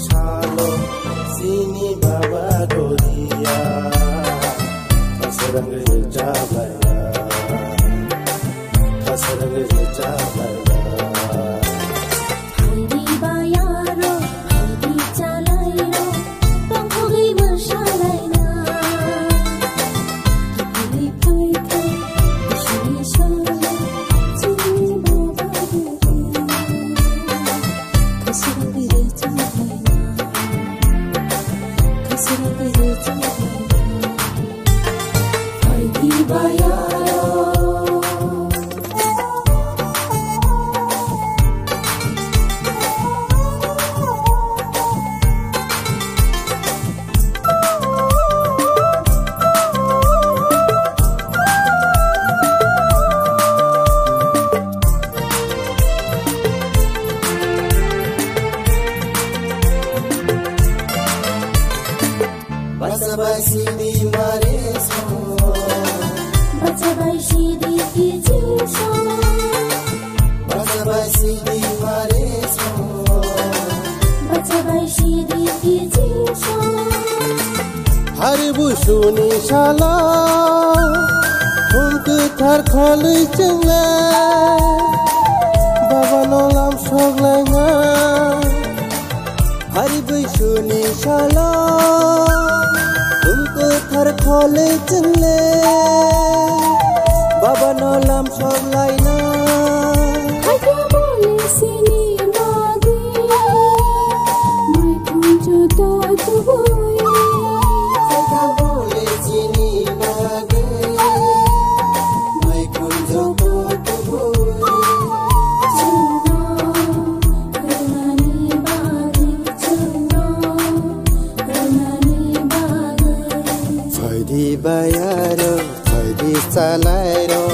सालो सिनी बाबा गोरिया खसरंग Chawla खसरंग Chawla Baca sidi mareso, baca sidi kijiso, baca sidi mareso, baca sidi kijiso. Hari busuni shala, unke thar khali chengla, baba nolam shoglanga. Hari busuni shala. तुमको थर खोले चले बाबा नौलाम सब लाइना आजा बोले सिनी मागे मैं कुंजो तो तुबोए आजा बोले सिनी मागे मैं कुंजो तो तुबोए चुना रनानी बागे चुना रनानी Di bayaro, di salairo,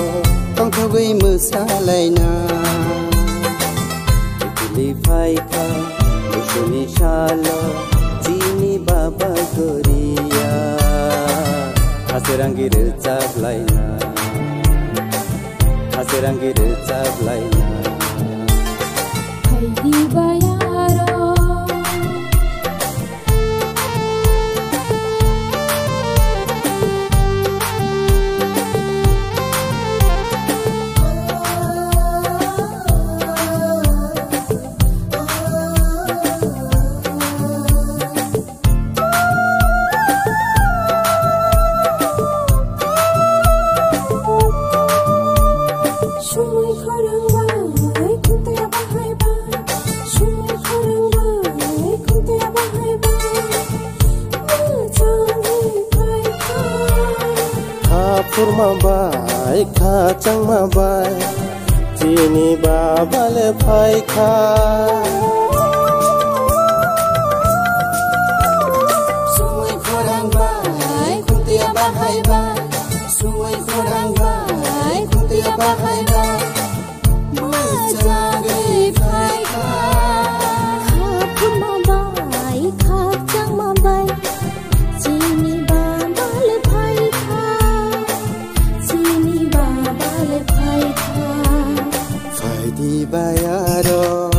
tongkau gui musalaina. Dili faika, musuni shalo, jini baba goria. Haserangi recap laina, haserangi recap laina. Hai di bayaro. Kurma bai, kacang ma bai, cini baba le pai ka. Sumai korang bai, kuntia bahai bai. Sumai korang bai, kuntia bahai bai. Majang pai ka. Kurma bai, kacang ma bai, cini baba le pai ka. Di bayaro,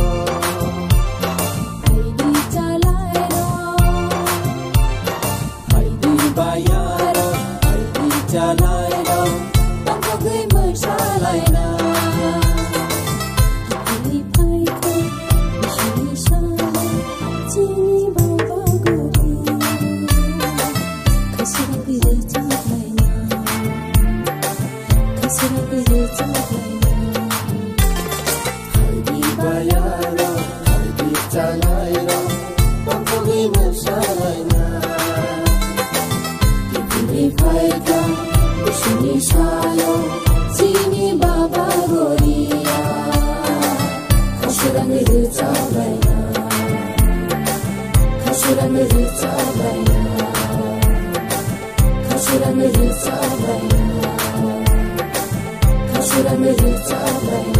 di jalairo, di bayaro, di jalairo, tongkau gui musalaina. Dili faika, musuni shala, jini baba goria. Khasirang recap laina, khasirang recap laina. bayaro, di jalairo, tongkau gui musalaina. Dili faika, musuni shala, jini baba goria. Khasirang recap laina, khasirang recap laina, khasirang recap laina, khasirang recap laina.